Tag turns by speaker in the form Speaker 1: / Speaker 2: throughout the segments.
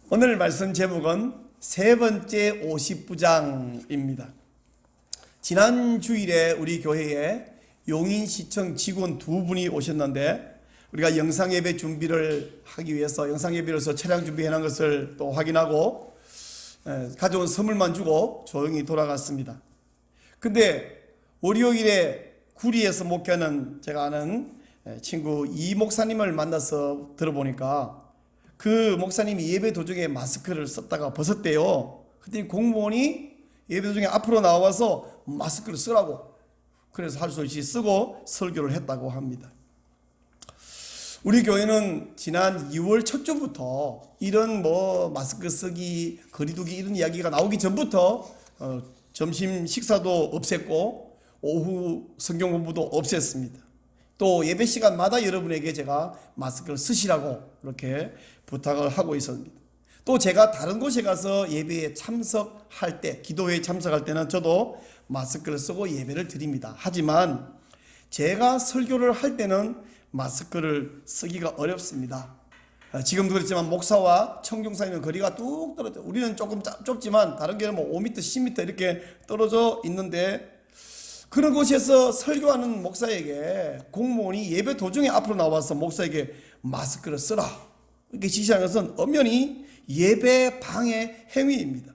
Speaker 1: 오늘 말씀 제목은 세 번째 50부장입니다. 지난 주일에 우리 교회에 용인시청 직원 두 분이 오셨는데 우리가 영상예배 준비를 하기 위해서 영상예배로서 차량 준비해 놓은 것을 또 확인하고 가져온 선물만 주고 조용히 돌아갔습니다. 근데 월요일에 구리에서 목회하는 제가 아는 친구 이 목사님을 만나서 들어보니까 그 목사님이 예배 도중에 마스크를 썼다가 벗었대요. 그랬더니 공무원이 예배 도중에 앞으로 나와서 마스크를 쓰라고, 그래서 할 수 없이 쓰고 설교를 했다고 합니다. 우리 교회는 지난 2월 첫 주부터 이런 마스크 쓰기, 거리두기 이런 이야기가 나오기 전부터 점심 식사도 없앴고 오후 성경 공부도 없앴습니다. 또 예배 시간마다 여러분에게 제가 마스크를 쓰시라고 그렇게 부탁을 하고 있습니다. 또 제가 다른 곳에 가서 예배에 참석할 때, 기도회에 참석할 때는 저도 마스크를 쓰고 예배를 드립니다. 하지만 제가 설교를 할 때는 마스크를 쓰기가 어렵습니다. 지금도 그렇지만 목사와 청중사님은 거리가 뚝 떨어져, 우리는 조금 좁지만 다른 교회는 5m, 10m 이렇게 떨어져 있는데, 그런 곳에서 설교하는 목사에게 공무원이 예배 도중에 앞으로 나와서 목사에게 마스크를 쓰라 이렇게 지시하는 것은 엄연히 예배 방해 행위입니다.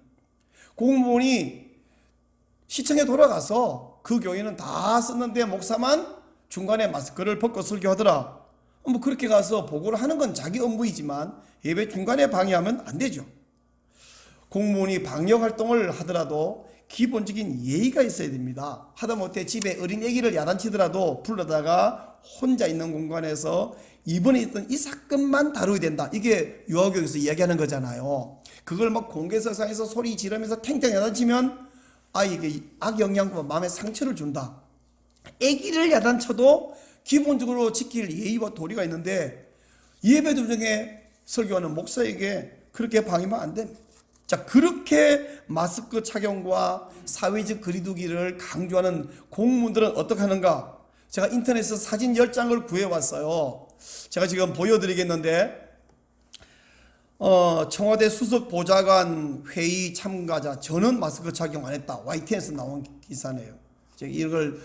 Speaker 1: 공무원이 시청에 돌아가서 그 교회는 다 썼는데 목사만 중간에 마스크를 벗고 설교하더라, 그렇게 가서 보고를 하는 건 자기 업무이지만 예배 중간에 방해하면 안 되죠. 공무원이 방역 활동을 하더라도 기본적인 예의가 있어야 됩니다. 하다못해 집에 어린 아기를 야단치더라도 불러다가 혼자 있는 공간에서 이번에 있던 이 사건만 다루어야 된다, 이게 유아교육에서 이야기하는 거잖아요. 그걸 막 공개석상에서 소리 지르면서 탱탱 야단치면 아이에게 악영향과 마음에 상처를 준다. 아기를 야단쳐도 기본적으로 지킬 예의와 도리가 있는데 예배 도중에 설교하는 목사에게 그렇게 방해하면 안 됩니다. 자, 그렇게 마스크 착용과 사회적 거리두기를 강조하는 공무원들은 어떻게 하는가? 제가 인터넷에서 사진 10장을 구해왔어요. 제가 지금 보여드리겠는데, 청와대 수석 보좌관 회의 참가자 저는 마스크 착용 안 했다, YTN에서 나온 기사네요. 제가 이걸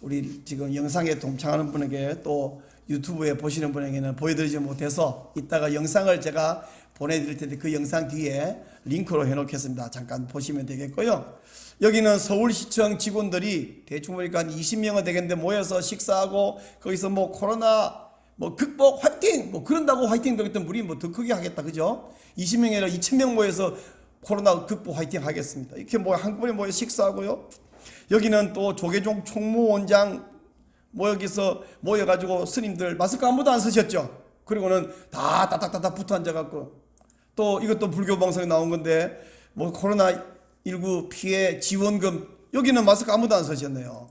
Speaker 1: 우리 지금 영상에 동참하는 분에게 또 유튜브에 보시는 분에게는 보여드리지 못해서 이따가 영상을 제가 보내드릴 텐데 그 영상 뒤에 링크로 해놓겠습니다. 잠깐 보시면 되겠고요. 여기는 서울시청 직원들이 대충 보니까 한 20명은 되겠는데 모여서 식사하고 거기서 코로나 극복 화이팅 그런다고 화이팅 되겠던 우리 더 크게 하겠다, 그죠? 20명이 아니라 2000명 모여서 코로나 극복 화이팅 하겠습니다. 이렇게 한꺼번에 모여 식사하고요. 여기는 또 조계종 총무원장 여기서 모여가지고 스님들 마스크 아무도 안 쓰셨죠? 그리고는 다 따닥따닥 붙어 앉아갖고, 또 이것도 불교 방송에 나온 건데 코로나19 피해 지원금, 여기는 마스크 아무도 안 쓰셨네요.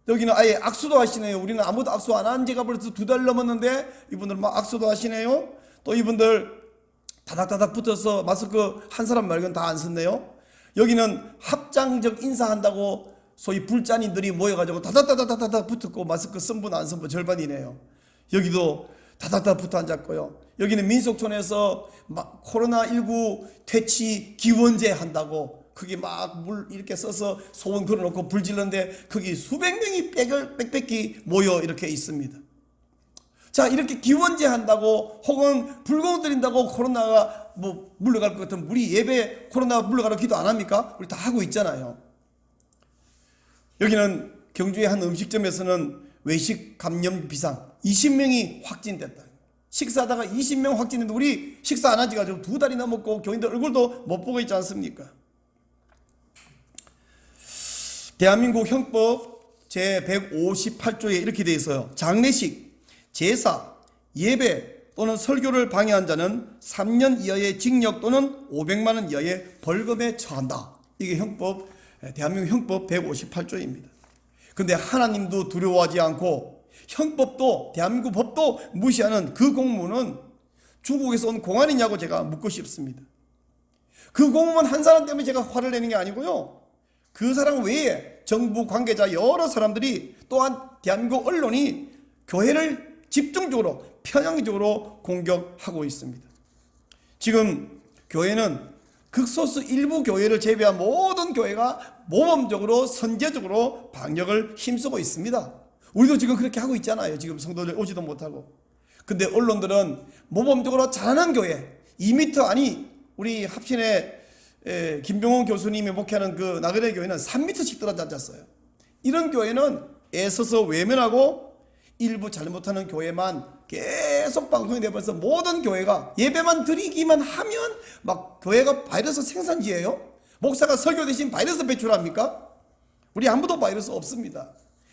Speaker 1: 여기는 아예 악수도 하시네요. 우리는 아무도 악수 안 한 지가 벌써 2달 넘었는데 이분들 막 악수도 하시네요. 또 이분들 다닥다닥 붙어서 마스크 한 사람 말고는 다 안 썼네요. 여기는 합장적 인사한다고 소위 불자님들이 모여가지고 다닥다닥다닥 붙었고 마스크 쓴 분 안 쓴 분 절반이네요. 여기도 다닥다닥 붙어 앉았고요. 여기는 민속촌에서 코로나19 퇴치 기원제 한다고 거기 막 물 이렇게 써서 소원 걸어놓고 불 질렀는데 거기 수백 명이 빽빽히 모여 이렇게 있습니다. 자, 이렇게 기원제 한다고 혹은 불공 드린다고 코로나가 물러갈 것 같으면 우리 예배 코로나 물러가라 기도 안 합니까? 우리 다 하고 있잖아요. 여기는 경주의 한 음식점에서는 외식 감염 비상 20명이 확진됐다. 식사하다가 20명 확진했는데 우리 식사 안 한 지가 지금 2달이 넘었고 교인들 얼굴도 못 보고 있지 않습니까? 대한민국 형법 제158조에 이렇게 되어 있어요. 장례식, 제사, 예배 또는 설교를 방해한 자는 3년 이하의 징역 또는 500만 원 이하의 벌금에 처한다. 이게 대한민국 형법 158조입니다. 근데 하나님도 두려워하지 않고 형법도 대한민국 법도 무시하는 그 공무원은 중국에서 온 공안이냐고 제가 묻고 싶습니다. 그 공무원 한 사람 때문에 제가 화를 내는 게 아니고요. 그 사람 외에 정부 관계자 여러 사람들이 또한 대한민국 언론이 교회를 집중적으로 편향적으로 공격하고 있습니다. 지금 교회는 극소수 일부 교회를 제외한 모든 교회가 모범적으로 선제적으로 방역을 힘쓰고 있습니다. 우리도 지금 그렇게 하고 있잖아요. 지금 성도들 오지도 못하고. 근데 언론들은 모범적으로 잘하는 교회 2m 아니 우리 합신의 김병훈 교수님이 목회하는 그 나그네 교회는 3m씩 떨어졌어요. 이런 교회는 애써서 외면하고 일부 잘못하는 교회만 계속 방송이 되면서 모든 교회가 예배만 드리기만 하면 막 교회가 바이러스 생산지예요. 목사가 설교 대신 바이러스 배출합니까? 우리 아무도 바이러스 없습니다.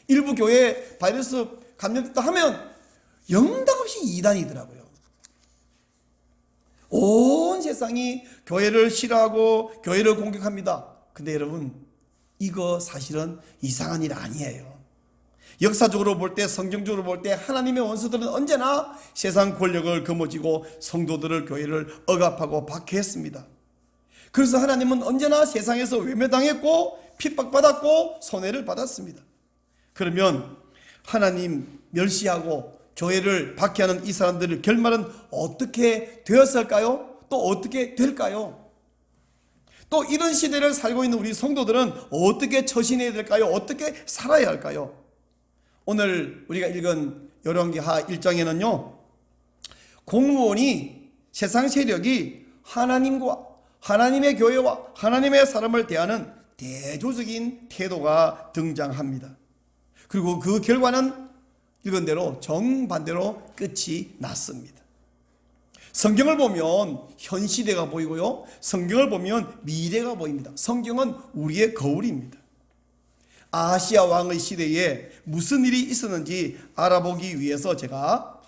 Speaker 1: 일부 교회에 바이러스 감염됐다 하면 영락없이 이단이더라고요. 온 세상이 교회를 싫어하고 교회를 공격합니다. 근데 여러분, 이거 사실은 이상한 일 아니에요. 역사적으로 볼 때, 성경적으로 볼 때 하나님의 원수들은 언제나 세상 권력을 거머쥐고 성도들을, 교회를 억압하고 박해했습니다. 그래서 하나님은 언제나 세상에서 외면당했고 핍박받았고 손해를 받았습니다. 그러면 하나님 멸시하고 교회를 박해하는 이 사람들의 결말은 어떻게 되었을까요? 또 어떻게 될까요? 또 이런 시대를 살고 있는 우리 성도들은 어떻게 처신해야 될까요? 어떻게 살아야 할까요? 오늘 우리가 읽은 열왕기하 1장에는요, 공무원이 세상 세력이 하나님과 하나님의 교회와 하나님의 사람을 대하는 대조적인 태도가 등장합니다. 그리고 그 결과는 읽은 대로 정반대로 끝이 났습니다. 성경을 보면 현 시대가 보이고요, 성경을 보면 미래가 보입니다. 성경은 우리의 거울입니다. 아하시야 왕의 시대에 무슨 일이 있었는지 알아보기 위해서 제가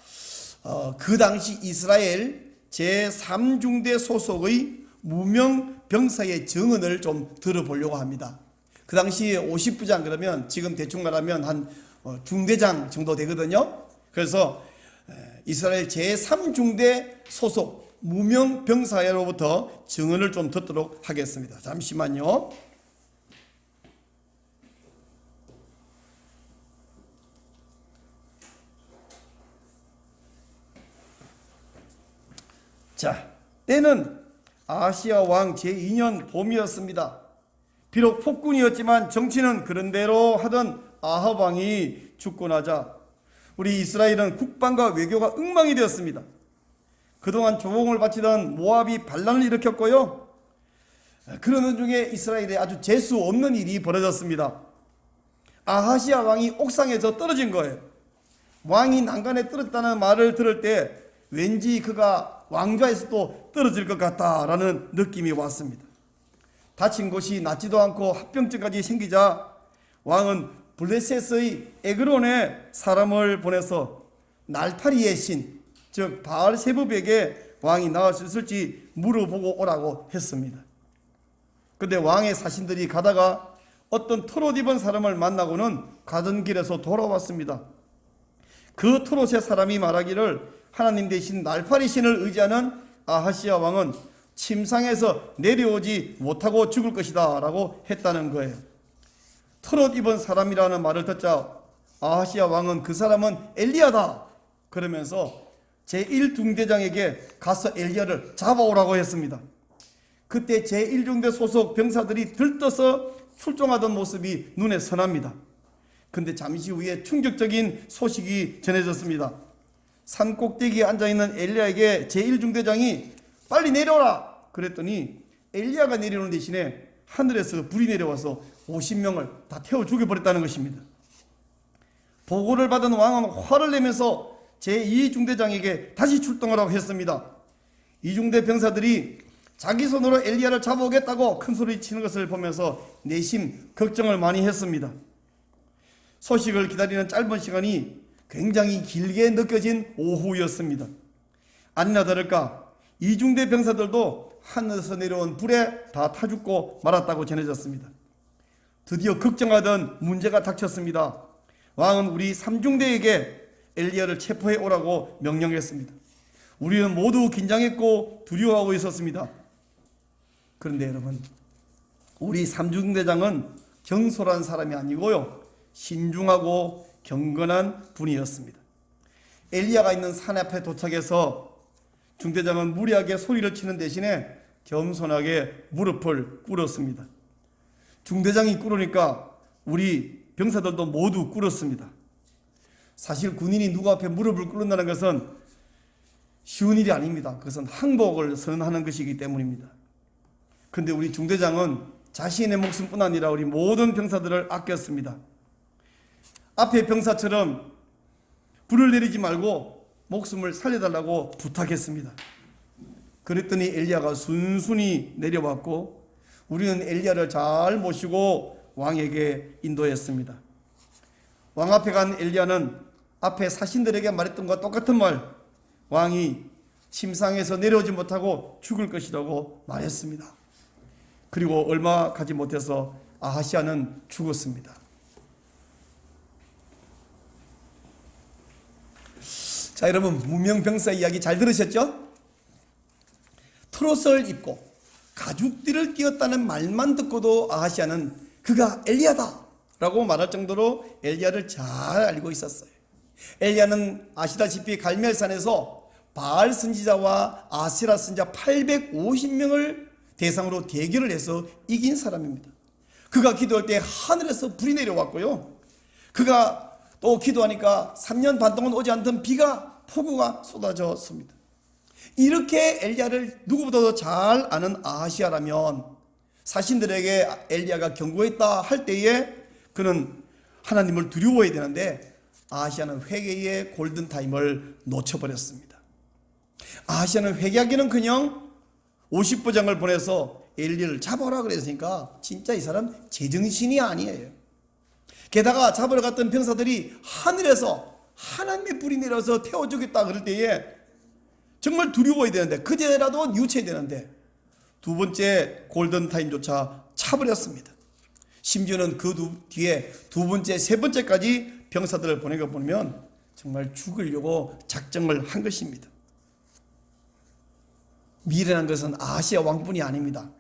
Speaker 1: 그 당시 이스라엘 제3중대 소속의 무명 병사의 증언을 좀 들어보려고 합니다. 그 당시에 50부장 그러면 지금 대충 말하면 한 중대장 정도 되거든요. 그래서 이스라엘 제3중대 소속 무명 병사로부터 증언을 좀 듣도록 하겠습니다. 잠시만요. 자, 때는 아하시야 왕 제2년 봄이었습니다. 비록 폭군이었지만 정치는 그런대로 하던 아합 왕이 죽고 나자 우리 이스라엘은 국방과 외교가 엉망이 되었습니다. 그동안 조공을 바치던 모압이 반란을 일으켰고요, 그러는 중에 이스라엘에 아주 재수 없는 일이 벌어졌습니다. 아하시야 왕이 옥상에서 떨어진 거예요. 왕이 난간에 떨어졌다는 말을 들을 때 왠지 그가 왕좌에서도 떨어질 것 같다라는 느낌이 왔습니다. 다친 곳이 낫지도 않고 합병증까지 생기자 왕은 블레셋의 에그론에 사람을 보내서 날타리의 신, 즉 바알세붑에게 왕이 나을 수 있을지 물어보고 오라고 했습니다. 그런데 왕의 사신들이 가다가 어떤 털옷 입은 사람을 만나고는 가던 길에서 돌아왔습니다. 그 털옷의 사람이 말하기를 하나님 대신 날파리 신을 의지하는 아하시야 왕은 침상에서 내려오지 못하고 죽을 것이다 라고 했다는 거예요. 털옷 입은 사람이라는 말을 듣자 아하시야 왕은 그 사람은 엘리야다 그러면서 제1중대장에게 가서 엘리야를 잡아오라고 했습니다. 그때 제1중대 소속 병사들이 들떠서 출동하던 모습이 눈에 선합니다. 근데 잠시 후에 충격적인 소식이 전해졌습니다. 산 꼭대기에 앉아있는 엘리야에게 제1중대장이 빨리 내려오라 그랬더니 엘리야가 내려오는 대신에 하늘에서 불이 내려와서 50명을 다 태워 죽여버렸다는 것입니다. 보고를 받은 왕은 화를 내면서 제2중대장에게 다시 출동하라고 했습니다. 이중대 병사들이 자기 손으로 엘리야를 잡아오겠다고 큰 소리 치는 것을 보면서 내심 걱정을 많이 했습니다. 소식을 기다리는 짧은 시간이 굉장히 길게 느껴진 오후였습니다. 아니나 다를까 이중대 병사들도 하늘에서 내려온 불에 다 타 죽고 말았다고 전해졌습니다. 드디어 걱정하던 문제가 닥쳤습니다. 왕은 우리 3중대에게 엘리야를 체포해 오라고 명령했습니다. 우리는 모두 긴장했고 두려워하고 있었습니다. 그런데 여러분, 우리 3중대장은 경솔한 사람이 아니고요, 신중하고 경건한 분이었습니다. 엘리야가 있는 산 앞에 도착해서 중대장은 무리하게 소리를 치는 대신에 겸손하게 무릎을 꿇었습니다. 중대장이 꿇으니까 우리 병사들도 모두 꿇었습니다. 사실 군인이 누구 앞에 무릎을 꿇는다는 것은 쉬운 일이 아닙니다. 그것은 항복을 선언하는 것이기 때문입니다. 그런데 우리 중대장은 자신의 목숨뿐 아니라 우리 모든 병사들을 아꼈습니다. 앞에 병사처럼 불을 내리지 말고 목숨을 살려달라고 부탁했습니다. 그랬더니 엘리야가 순순히 내려왔고 우리는 엘리야를 잘 모시고 왕에게 인도했습니다. 왕 앞에 간 엘리야는 앞에 사신들에게 말했던 것과 똑같은 말, 왕이 침상에서 내려오지 못하고 죽을 것이라고 말했습니다. 그리고 얼마 가지 못해서 아하시아는 죽었습니다. 자, 여러분, 무명병사 이야기 잘 들으셨죠? 트롯을 입고 가죽띠를 띄었다는 말만 듣고도 아하시아는 그가 엘리야다 라고 말할 정도로 엘리야를 잘 알고 있었어요. 엘리야는 아시다시피 갈멜산에서 바알 선지자와 아세라 선지자 850명을 대상으로 대결을 해서 이긴 사람입니다. 그가 기도할 때 하늘에서 불이 내려왔고요. 그가 또 기도하니까 3년 반 동안 오지 않던 폭우가 쏟아졌습니다. 이렇게 엘리야를 누구보다도 잘 아는 아하시아라면 사신들에게 엘리야가 경고했다 할 때에 그는 하나님을 두려워해야 되는데 아하시아는 회개의 골든타임을 놓쳐버렸습니다. 아하시아는 회개하기는커녕 50부장을 보내서 엘리야를 잡아오라 그랬으니까 진짜 이 사람 제정신이 아니에요. 게다가 잡으러 갔던 병사들이 하늘에서 하나님의 불이 내려서 태워주겠다 그럴 때에 정말 두려워야 되는데 그제라도 뉘우쳐야 되는데 두 번째 골든타임조차 차버렸습니다. 심지어는 그 뒤에 두 번째, 세 번째까지 병사들을 보내고 보면 정말 죽으려고 작정을 한 것입니다. 미련한 것은 아하시아 왕뿐이 아닙니다.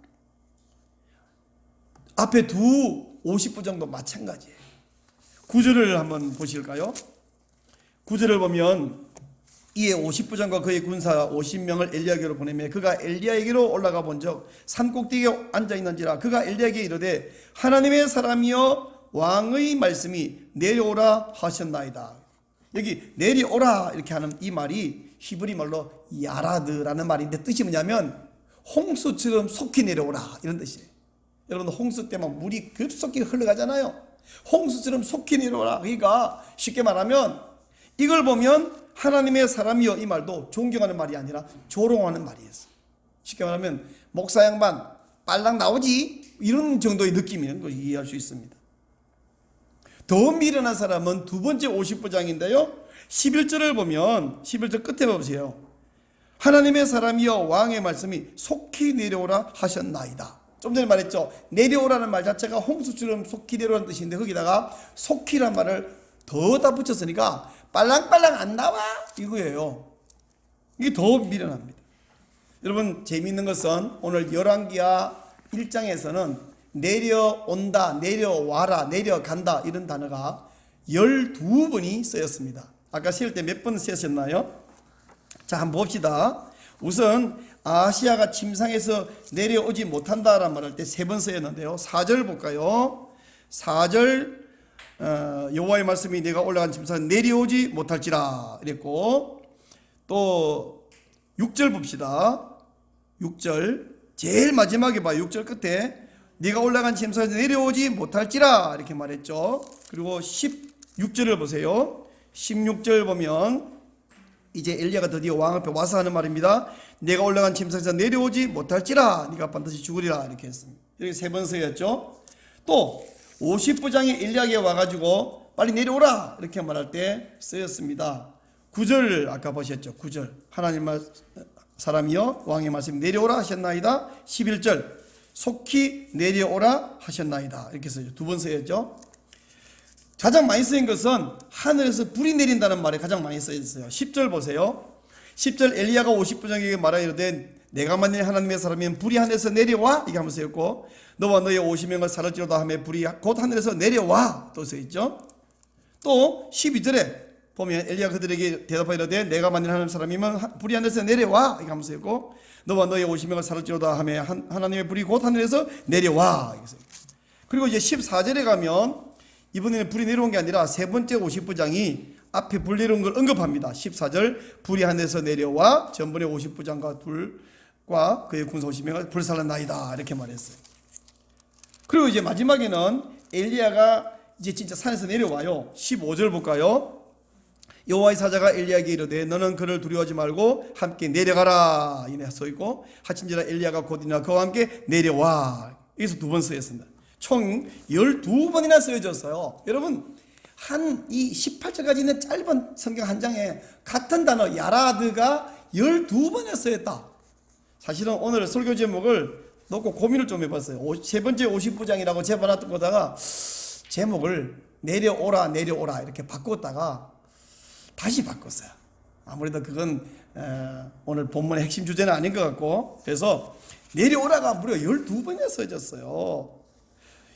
Speaker 1: 앞에 두 50부장도 마찬가지예요. 9절을 한번 보실까요? 9절을 보면 이에 50부장과 그의 군사 50명을 엘리야에게로 보내며 그가 엘리야에게로 올라가 본즉 산꼭대기에 앉아있는지라 그가 엘리야에게 이르되 하나님의 사람이여 왕의 말씀이 내려오라 하셨나이다. 여기 내려오라 이렇게 하는 이 말이 히브리 말로 야라드라는 말인데 뜻이 뭐냐면 홍수처럼 속히 내려오라 이런 뜻이에요. 여러분 홍수 때만 물이 급속히 흘러가잖아요. 홍수처럼 속히 내려오라. 그러니까 쉽게 말하면 이걸 보면 하나님의 사람이여 이 말도 존경하는 말이 아니라 조롱하는 말이었어요. 쉽게 말하면 목사 양반 빨랑 나오지 이런 정도의 느낌이라는 걸 이해할 수 있습니다. 더 미련한 사람은 두 번째 50부장인데요 11절을 보면 11절 끝에 보세요. 하나님의 사람이여 왕의 말씀이 속히 내려오라 하셨나이다. 좀 전에 말했죠. 내려오라는 말 자체가 홍수처럼 속히 내려오라는 뜻인데 거기다가 속히란 말을 더다 붙였으니까 빨랑빨랑 안 나와 이거예요. 이게 더 미련합니다. 여러분 재미있는 것은 오늘 열왕기하 1장에서는 내려온다, 내려와라, 내려간다 이런 단어가 12번이 쓰였습니다. 아까 세울 때 몇 번 쓰셨나요? 자 한번 봅시다. 우선 아하시아가 침상에서 내려오지 못한다라는 말할 때 3번 쓰였는데요. 4절 볼까요? 4절 여호와의 말씀이 내가 올라간 침상에 내려오지 못할지라 이랬고 또 6절 봅시다. 6절 제일 마지막에 봐요. 6절 끝에 네가 올라간 침상에서 내려오지 못할지라 이렇게 말했죠. 그리고 16절을 보세요. 16절 보면 이제 엘리야가 드디어 왕 앞에 와서 하는 말입니다. 내가 올라간 침상에서 내려오지 못할지라 네가 반드시 죽으리라 이렇게 했습니다. 이렇게 3번 쓰였죠. 또 50부장이 엘리야에게 와가지고 빨리 내려오라 이렇게 말할 때 쓰였습니다. 9절 아까 보셨죠. 9절 하나님 사람이여 왕의 말씀이 내려오라 하셨나이다. 11절 속히 내려오라 하셨나이다 이렇게 써요. 2번 쓰였죠. 가장 많이 쓰인 것은 하늘에서 불이 내린다는 말에 가장 많이 쓰였어요. 10절 보세요. 10절 엘리야가 50부장에게 말하이르되 내가 만일 하나님의 사람이면 불이 하늘에서 내려와 이게 한번 쓰였고 너와 너의 50명을 살을지로다 하며 불이 곧 하늘에서 내려와 또 써있죠. 또 12절에 보면 엘리야가 그들에게 대답하이르되 내가 만일 하나님 사람이면 불이 하늘에서 내려와 이렇게 하면서 있고 너와 너의 50명을 살을지로다 하며 하나님의 불이 곧 하늘에서 내려와. 그리고 이제 14절에 가면 이번에는 불이 내려온 게 아니라 세 번째 50부장이 앞에 불 내려온 걸 언급합니다. 14절 불이 하늘에서 내려와 전번에 50부장과 둘과 그의 군사 50명을 불살랐나이다 이렇게 말했어요. 그리고 이제 마지막에는 엘리야가 이제 진짜 산에서 내려와요. 15절 볼까요? 여호와의 사자가 엘리야에게 이르되 너는 그를 두려워하지 말고 함께 내려가라 이내 써 있고 하친지라 엘리야가 곧 일어나 그와 함께 내려와. 여기서 두 번 쓰였습니다. 총 12번이나 쓰여졌어요. 여러분 한 이 18절까지 있는 짧은 성경 한 장에 같은 단어 야라드가 12번이나 쓰였다. 사실은 오늘 설교 제목을 놓고 고민을 좀 해봤어요. 세 번째 50부장이라고 제봐놨던 거다가 제목을 내려오라 이렇게 바꿨다가 다시 바꿨어요. 아무래도 그건 오늘 본문의 핵심 주제는 아닌 것 같고 그래서 내려오라가 무려 12번이나 써졌어요.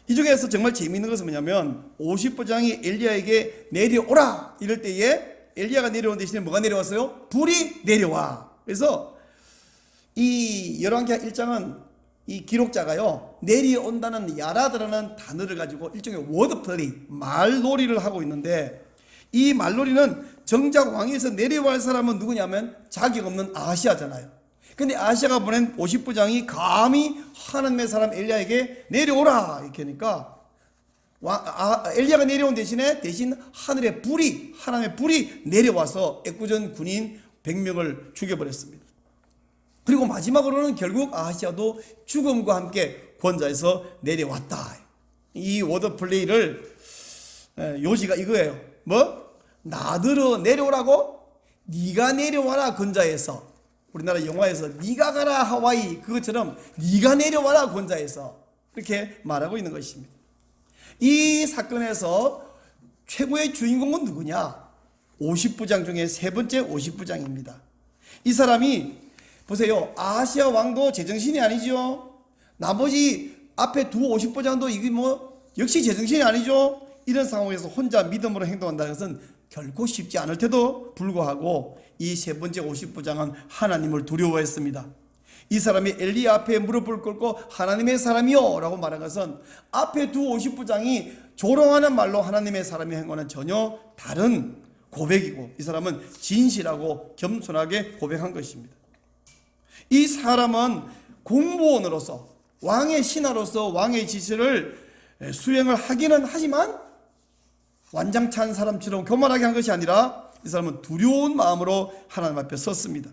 Speaker 1: 이 중에서 정말 재미있는 것은 뭐냐면 50부장이 엘리야에게 내려오라 이럴 때에 엘리야가 내려온 대신에 뭐가 내려왔어요? 불이 내려와. 그래서 이 열왕기하 1장은 이 기록자가요 내려온다는 야라드라는 단어를 가지고 일종의 워드플레이 말놀이를 하고 있는데 이 말놀이는 정작 왕에서 내려갈 사람은 누구냐면 자격 없는 아하시아잖아요. 근데 아하시아가 보낸 50부장이 감히 하나님의 사람 엘리야에게 내려오라 이렇게 하니까 엘리야가 내려온 대신 하늘의 불이 하나님의 불이 내려와서 애꿎은 군인 100명을 죽여버렸습니다. 그리고 마지막으로는 결국 아하시아도 죽음과 함께 권좌에서 내려왔다. 이 워드플레이를 요지가 이거예요. 뭐? 나더러 내려오라고? 네가 내려와라 권좌에서. 우리나라 영화에서 네가 가라 하와이 그것처럼 네가 내려와라 권좌에서 이렇게 말하고 있는 것입니다. 이 사건에서 최고의 주인공은 누구냐? 50부장 중에 세 번째 50부장입니다. 이 사람이 보세요. 아하시아 왕도 제정신이 아니죠. 나머지 앞에 두 50부장도 이게 뭐 역시 제정신이 아니죠. 이런 상황에서 혼자 믿음으로 행동한다는 것은 결코 쉽지 않을 때도 불구하고 이 세 번째 50부장은 하나님을 두려워했습니다. 이 사람이 엘리야 앞에 무릎을 꿇고 하나님의 사람이요 라고 말한 것은 앞에 두 50부장이 조롱하는 말로 하나님의 사람이 한 거는 전혀 다른 고백이고 이 사람은 진실하고 겸손하게 고백한 것입니다. 이 사람은 공무원으로서 왕의 신하로서 왕의 지시를 수행을 하기는 하지만 완장찬 사람처럼 교만하게 한 것이 아니라 이 사람은 두려운 마음으로 하나님 앞에 섰습니다.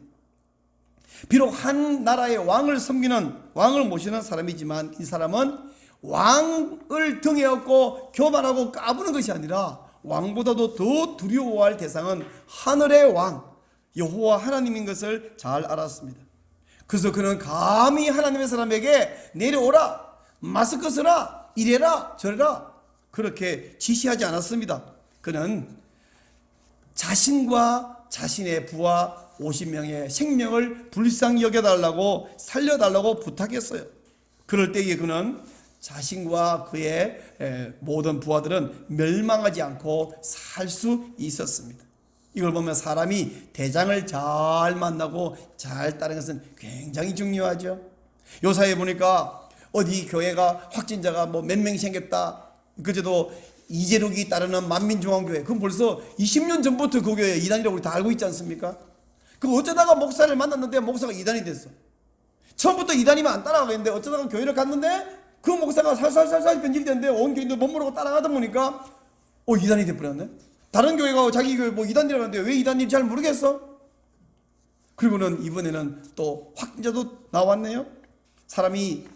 Speaker 1: 비록 한 나라의 왕을 섬기는 왕을 모시는 사람이지만 이 사람은 왕을 등에 업고 교만하고 까부는 것이 아니라 왕보다도 더 두려워할 대상은 하늘의 왕 여호와 하나님인 것을 잘 알았습니다. 그래서 그는 감히 하나님의 사람에게 내려오라 마스크 쓰라 이래라 저래라 그렇게 지시하지 않았습니다. 그는 자신과 자신의 부하 50명의 생명을 불쌍히 여겨달라고 살려달라고 부탁했어요. 그럴 때에 그는 자신과 그의 모든 부하들은 멸망하지 않고 살 수 있었습니다. 이걸 보면 사람이 대장을 잘 만나고 잘 따르는 것은 굉장히 중요하죠. 요사이에 보니까 어디 교회가 확진자가 뭐 몇 명이 생겼다. 그제도 이재록이 따르는 만민중앙교회 그건 벌써 20년 전부터 그 교회 이단이라고 우리 다 알고 있지 않습니까? 그 어쩌다가 목사를 만났는데 목사가 이단이 됐어. 처음부터 이단이면 안 따라가겠는데 어쩌다가 교회를 갔는데 그 목사가 살살살살 변질됐는데 온 교인들 못 모르고 따라가다 보니까 이단이 돼버렸네. 다른 교회가 자기 교회 뭐 이단이라고 하는데 왜 이단인지 잘 모르겠어. 그리고는 이번에는 또 확진자도 나왔네요. 사람이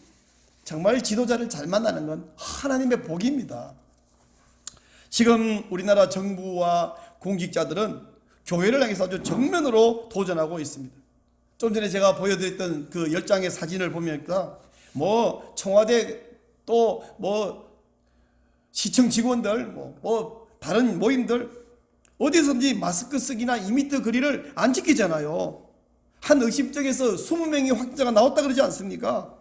Speaker 1: 정말 지도자를 잘 만나는 건 하나님의 복입니다. 지금 우리나라 정부와 공직자들은 교회를 향해서 아주 정면으로 도전하고 있습니다. 좀 전에 제가 보여드렸던 그 10장의 사진을 보니까 뭐 청와대 또 뭐 시청 직원들 뭐 다른 모임들 어디서든지 마스크 쓰기나 2m 거리를 안 지키잖아요. 한 의심증에서 20명의 확진자가 나왔다 그러지 않습니까?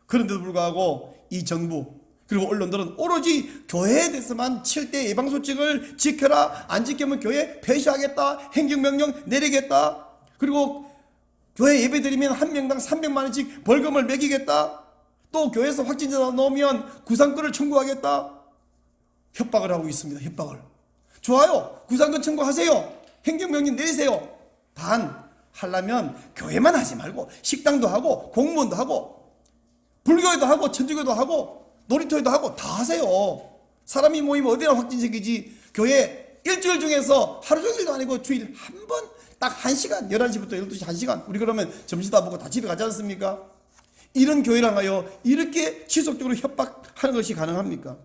Speaker 1: 그런데도 불구하고 이 정부 그리고 언론들은 오로지 교회에 대해서만 7대 예방수칙을 지켜라, 안 지키면 교회 폐쇄하겠다, 행정명령 내리겠다, 그리고 교회 예배드리면 한 명당 300만 원씩 벌금을 매기겠다, 또 교회에서 확진자 나오면 구상권을 청구하겠다, 협박을 하고 있습니다. 협박을. 좋아요, 구상권 청구하세요, 행정명령 내리세요. 단 하려면 교회만 하지 말고 식당도 하고 공무원도 하고 불교에도 하고 천주교도 하고 놀이터에도 하고 다 하세요. 사람이 모이면 어디나 확진 생기지. 교회 일주일 중에서 하루 종일도 아니고 주일 한 번 딱 1시간, 11시부터 12시 1시간, 우리 그러면 점심도 안 먹고 다 집에 가지 않습니까? 이런 교회를 하여 이렇게 지속적으로 협박하는 것이 가능합니까?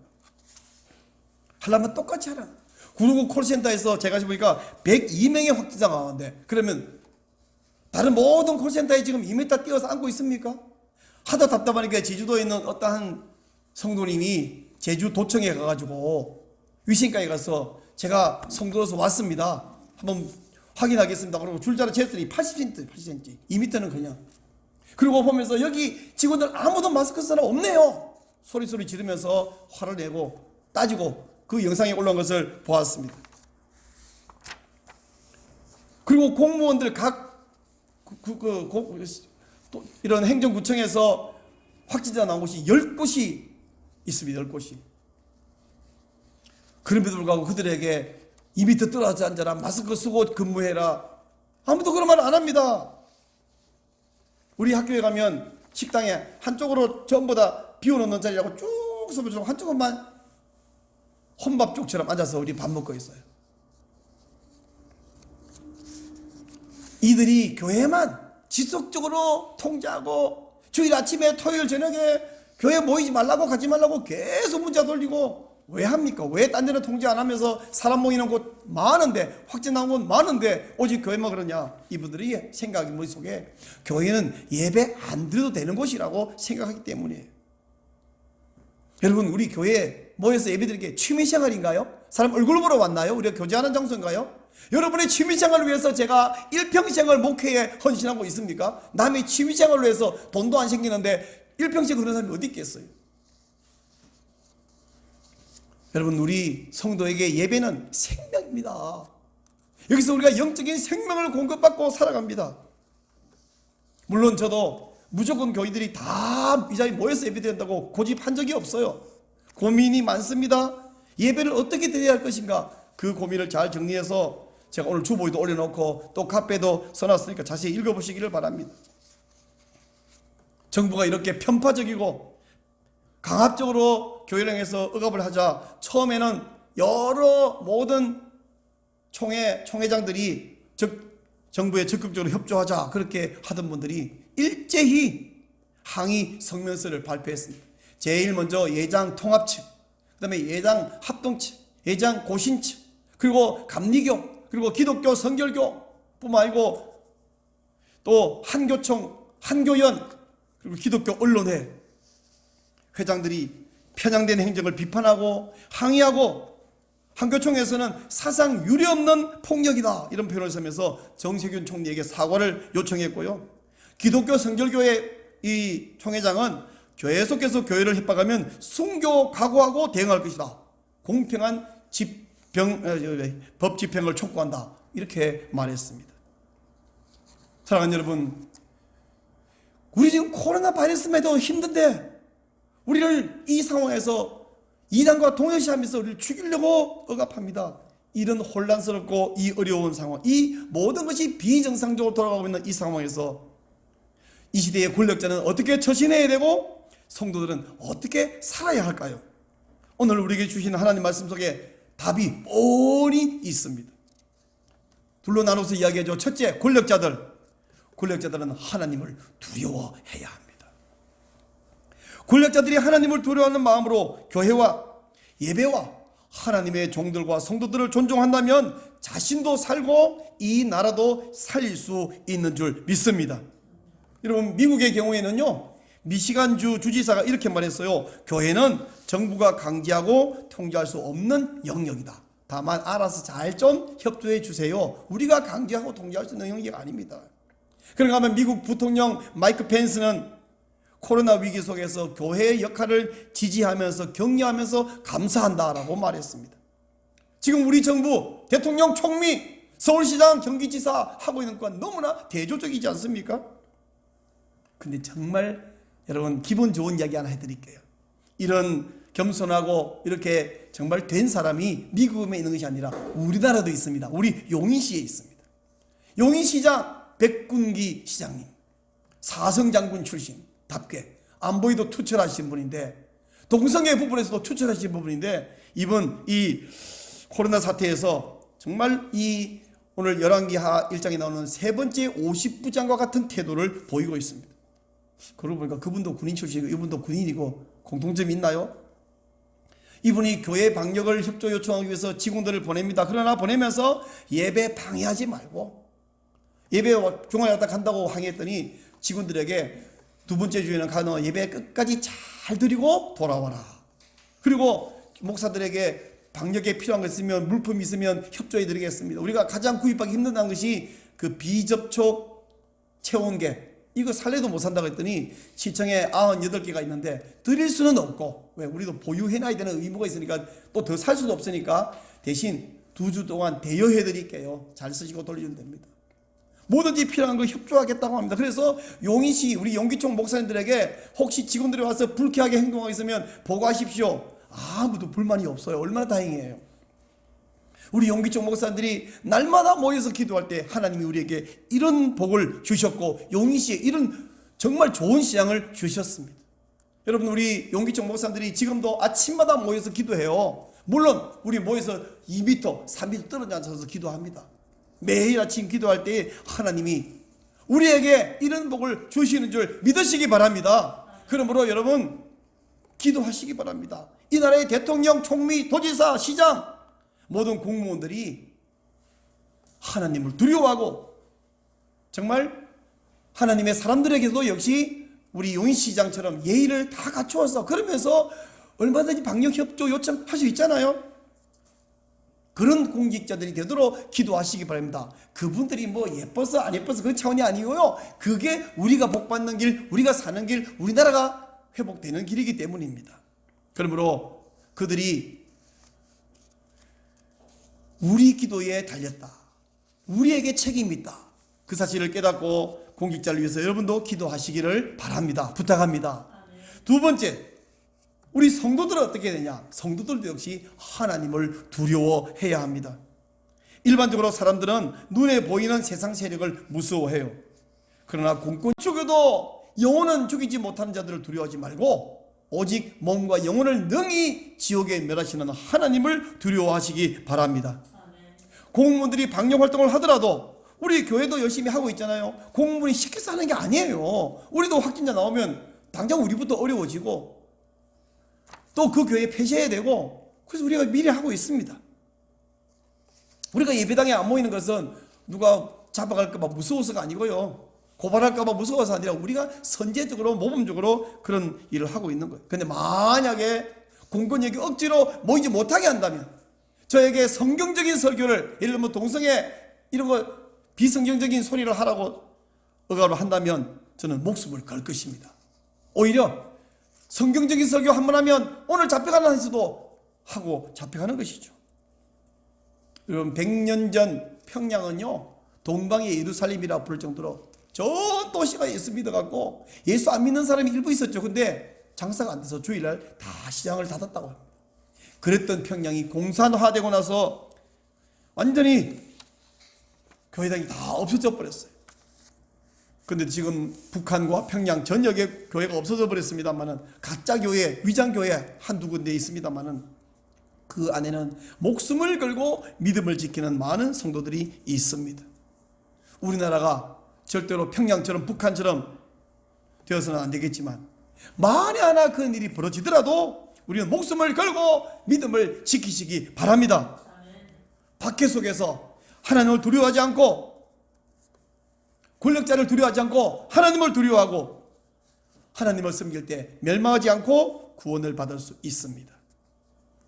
Speaker 1: 하려면 똑같이 하라. 999 콜센터에서 제가 보니까 102명의 확진자가 나왔는데, 그러면 다른 모든 콜센터에 지금 2m 뛰어서 앉고 있습니까? 하도 답답하니까 제주도에 있는 어떠한 성도님이 제주 도청에 가가지고 위생과에 가서 제가 성도로서 왔습니다, 한번 확인하겠습니다. 그리고 줄자로 쟀더니 80cm, 2m는 그냥. 그리고 보면서 여기 직원들 아무도 마스크 쓰나 없네요. 소리 지르면서 화를 내고 따지고 그 영상에 올라온 것을 보았습니다. 그리고 공무원들 또 이런 행정구청에서 확진자 나온 곳이 10곳이 있습니다. 10곳이. 그럼에도 불구하고 그들에게 2m 떨어져 앉아라, 마스크 쓰고 근무해라, 아무도 그런 말 안 합니다. 우리 학교에 가면 식당에 한쪽으로 전부 다 비워놓는 자리라고 쭉 서면 한쪽만 혼밥족처럼 앉아서 우리 밥 먹고 있어요. 이들이 교회만 지속적으로 통제하고 주일 아침에 토요일 저녁에 교회 모이지 말라고 가지 말라고 계속 문자 돌리고, 왜 합니까? 왜 딴 데는 통제 안 하면서 사람 모이는 곳 많은데, 확진 나온 곳 많은데 오직 교회만 그러냐? 이분들이 생각이 머릿속에 교회는 예배 안 드려도 되는 곳이라고 생각하기 때문이에요. 여러분, 우리 교회에 모여서 예배드리는 게 취미생활인가요? 사람 얼굴 보러 왔나요? 우리가 교제하는 장소인가요? 여러분의 취미생활을 위해서 제가 일평생을 목회에 헌신하고 있습니까? 남의 취미생활을 위해서 돈도 안 생기는데 일평생 그런 사람이 어디 있겠어요? 여러분, 우리 성도에게 예배는 생명입니다. 여기서 우리가 영적인 생명을 공급받고 살아갑니다. 물론 저도 무조건 교인들이 다 이 자리에 모여서 예배드린다고 고집한 적이 없어요. 고민이 많습니다. 예배를 어떻게 드려야 할 것인가, 그 고민을 잘 정리해서 제가 오늘 주보에도 올려놓고 또 카페도 써놨으니까 자세히 읽어보시기를 바랍니다. 정부가 이렇게 편파적이고 강압적으로 교회를 향해서 억압을 하자 처음에는 여러 모든 총회장들이 정부에 적극적으로 협조하자 그렇게 하던 분들이 일제히 항의 성명서를 발표했습니다. 제일 먼저 예장 통합 측, 그 다음에 예장 합동 측, 예장 고신 측, 그리고 감리교, 그리고 기독교 성결교 뿐만 아니고 또 한교총, 한교연, 그리고 기독교 언론회 회장들이 편향된 행정을 비판하고 항의하고, 한교총에서는 사상 유례없는 폭력이다 이런 표현을 쓰면서 정세균 총리에게 사과를 요청했고요. 기독교 성결교회 이 총회장은 교회 속에서 교회를 협박하면 순교 각오하고 대응할 것이다, 공평한 법 집행을 촉구한다 이렇게 말했습니다. 사랑하는 여러분, 우리 지금 코로나 바이러스에도 힘든데 우리를 이 상황에서 이단과 동일시하면서 우리를 죽이려고 억압합니다. 이런 혼란스럽고 이 어려운 상황, 이 모든 것이 비정상적으로 돌아가고 있는 이 상황에서 이 시대의 권력자는 어떻게 처신해야 되고 성도들은 어떻게 살아야 할까요? 오늘 우리에게 주시는 하나님 말씀 속에 답이 뻔히 있습니다. 둘로 나눠서 이야기하죠. 첫째, 권력자들은 하나님을 두려워해야 합니다. 권력자들이 하나님을 두려워하는 마음으로 교회와 예배와 하나님의 종들과 성도들을 존중한다면 자신도 살고 이 나라도 살릴 수 있는 줄 믿습니다. 여러분, 미국의 경우에는요, 미시간주 주지사가 이렇게 말했어요. 교회는 정부가 강제하고 통제할 수 없는 영역이다. 다만 알아서 잘 좀 협조해 주세요. 우리가 강제하고 통제할 수 있는 영역이 아닙니다. 그런가 하면 미국 부통령 마이크 펜스는 코로나 위기 속에서 교회의 역할을 지지하면서 격려하면서 감사한다라고 말했습니다. 지금 우리 정부, 대통령, 총리, 서울시장, 경기지사 하고 있는 건 너무나 대조적이지 않습니까? 근데 정말 여러분 기분 좋은 이야기 하나 해드릴게요. 이런 겸손하고 이렇게 정말 된 사람이 미국에 있는 것이 아니라 우리나라도 있습니다. 우리 용인시에 있습니다. 용인시장 백군기 시장님, 사성장군 출신답게 안보에도 투철하신 분인데, 동성애 부분에서도 투철하신 부분인데, 이번 이 코로나 사태에서 정말 이 오늘 열왕기하 1장에 나오는 세 번째 50부장과 같은 태도를 보이고 있습니다. 그러고 보니까 그분도 군인 출신이고 이분도 군인이고 공통점이 있나요? 이분이 교회 방역을 협조 요청하기 위해서 직원들을 보냅니다. 그러나 보내면서 예배 방해하지 말고, 예배 종아리하다 간다고 항의했더니 직원들에게 두 번째 주에는 가는 예배 끝까지 잘 드리고 돌아와라. 그리고 목사들에게 방역에 필요한 거 있으면, 물품이 있으면 협조해 드리겠습니다. 우리가 가장 구입하기 힘든다는 것이 그 비접촉 체온계, 이거 살래도 못 산다고 했더니 시청에 98개가 있는데 드릴 수는 없고, 왜 우리도 보유해놔야 되는 의무가 있으니까 또 더 살 수도 없으니까 대신 2주 동안 대여해 드릴게요. 잘 쓰시고 돌리면 됩니다. 뭐든지 필요한 거 협조하겠다고 합니다. 그래서 용인시 우리 용기총 목사님들에게 혹시 직원들이 와서 불쾌하게 행동하고 있으면 보고하십시오. 아무도 불만이 없어요. 얼마나 다행이에요. 우리 용기총 목사님들이 날마다 모여서 기도할 때 하나님이 우리에게 이런 복을 주셨고 용인시에 이런 정말 좋은 시장을 주셨습니다. 여러분, 우리 용기총 목사님들이 지금도 아침마다 모여서 기도해요. 물론 우리 모여서 2m, 3m 떨어져 앉아서 기도합니다. 매일 아침 기도할 때 하나님이 우리에게 이런 복을 주시는 줄 믿으시기 바랍니다. 그러므로 여러분 기도하시기 바랍니다. 이 나라의 대통령, 총리, 도지사, 시장 모든 공무원들이 하나님을 두려워하고 정말 하나님의 사람들에게도 역시 우리 용인시장처럼 예의를 다 갖추어서 그러면서 얼마든지 방역협조 요청할 수 있잖아요. 그런 공직자들이 되도록 기도하시기 바랍니다. 그분들이 뭐 예뻐서 안 예뻐서 그 차원이 아니고요. 그게 우리가 복받는 길, 우리가 사는 길, 우리나라가 회복되는 길이기 때문입니다. 그러므로 그들이 우리 기도에 달렸다, 우리에게 책임이 있다, 그 사실을 깨닫고 공직자를 위해서 여러분도 기도하시기를 바랍니다. 부탁합니다. 두 번째, 우리 성도들은 어떻게 해야 되냐? 성도들도 역시 하나님을 두려워해야 합니다. 일반적으로 사람들은 눈에 보이는 세상 세력을 무서워해요. 그러나 공권 죽여도 영혼은 죽이지 못하는 자들을 두려워하지 말고 오직 몸과 영혼을 능히 지옥에 멸하시는 하나님을 두려워하시기 바랍니다. 공무원들이 방역 활동을 하더라도 우리 교회도 열심히 하고 있잖아요. 공무원이 시켜서 하는 게 아니에요. 우리도 확진자 나오면 당장 우리부터 어려워지고 또 그 교회 폐쇄해야 되고, 그래서 우리가 미리 하고 있습니다. 우리가 예배당에 안 모이는 것은 누가 잡아갈까봐 무서워서가 아니고요, 고발할까봐 무서워서 아니라 우리가 선제적으로 모범적으로 그런 일을 하고 있는 거예요. 근데 만약에 공권력이 억지로 모이지 못하게 한다면, 저에게 성경적인 설교를, 예를 들면 동성애 이런 거 비성경적인 소리를 하라고 억압을 한다면 저는 목숨을 걸 것입니다. 오히려 성경적인 설교 한 번 하면 오늘 잡혀가는 한수도 하고 잡혀가는 것이죠. 여러분, 100년 전 평양은요 동방의 예루살렘이라 부를 정도로 전 도시가 예수 믿어갖고 예수 안 믿는 사람이 일부 있었죠. 근데 장사가 안 돼서 주일날 다 시장을 닫았다고 합니다. 그랬던 평양이 공산화되고 나서 완전히 교회당이 다 없어져 버렸어요. 근데 지금 북한과 평양 전역에 교회가 없어져 버렸습니다만은, 가짜 교회, 위장 교회 한두 군데 있습니다만은 그 안에는 목숨을 걸고 믿음을 지키는 많은 성도들이 있습니다. 우리나라가 절대로 평양처럼 북한처럼 되어서는 안 되겠지만, 만에 하나 그런 일이 벌어지더라도 우리는 목숨을 걸고 믿음을 지키시기 바랍니다. 박해 속에서 하나님을 두려워하지 않고, 권력자를 두려워하지 않고 하나님을 두려워하고 하나님을 섬길 때 멸망하지 않고 구원을 받을 수 있습니다.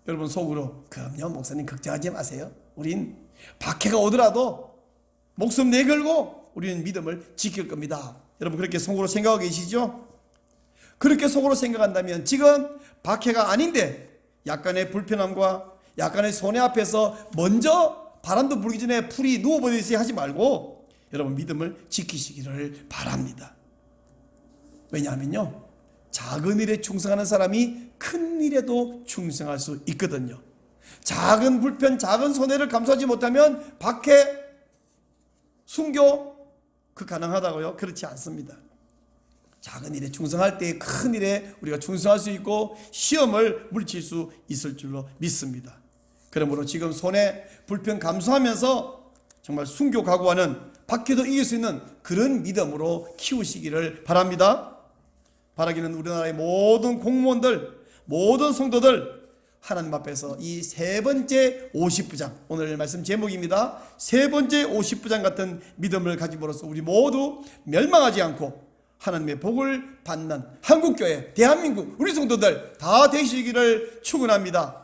Speaker 1: 여러분 속으로, 그럼요 목사님 걱정하지 마세요, 우린 박해가 오더라도 목숨 내걸고 우리는 믿음을 지킬 겁니다. 여러분 그렇게 속으로 생각하고 계시죠? 그렇게 속으로 생각한다면 지금 박해가 아닌데 약간의 불편함과 약간의 손해 앞에서 먼저 바람도 불기 전에 풀이 누워버리듯이 하지 말고 여러분 믿음을 지키시기를 바랍니다. 왜냐하면요, 작은 일에 충성하는 사람이 큰 일에도 충성할 수 있거든요. 작은 불편, 작은 손해를 감수하지 못하면 박해, 순교 그 가능하다고요? 그렇지 않습니다. 작은 일에 충성할 때 큰 일에 우리가 충성할 수 있고 시험을 물칠 수 있을 줄로 믿습니다. 그러므로 지금 손해, 불편 감수하면서 정말 순교 각오하는 박해도 이길 수 있는 그런 믿음으로 키우시기를 바랍니다. 바라기는 우리나라의 모든 공무원들, 모든 성도들 하나님 앞에서 이 세 번째 50부장, 오늘 말씀 제목입니다. 세 번째 50부장 같은 믿음을 가짐으로써 우리 모두 멸망하지 않고 하나님의 복을 받는 한국교회, 대한민국 우리 성도들 다 되시기를 축원합니다.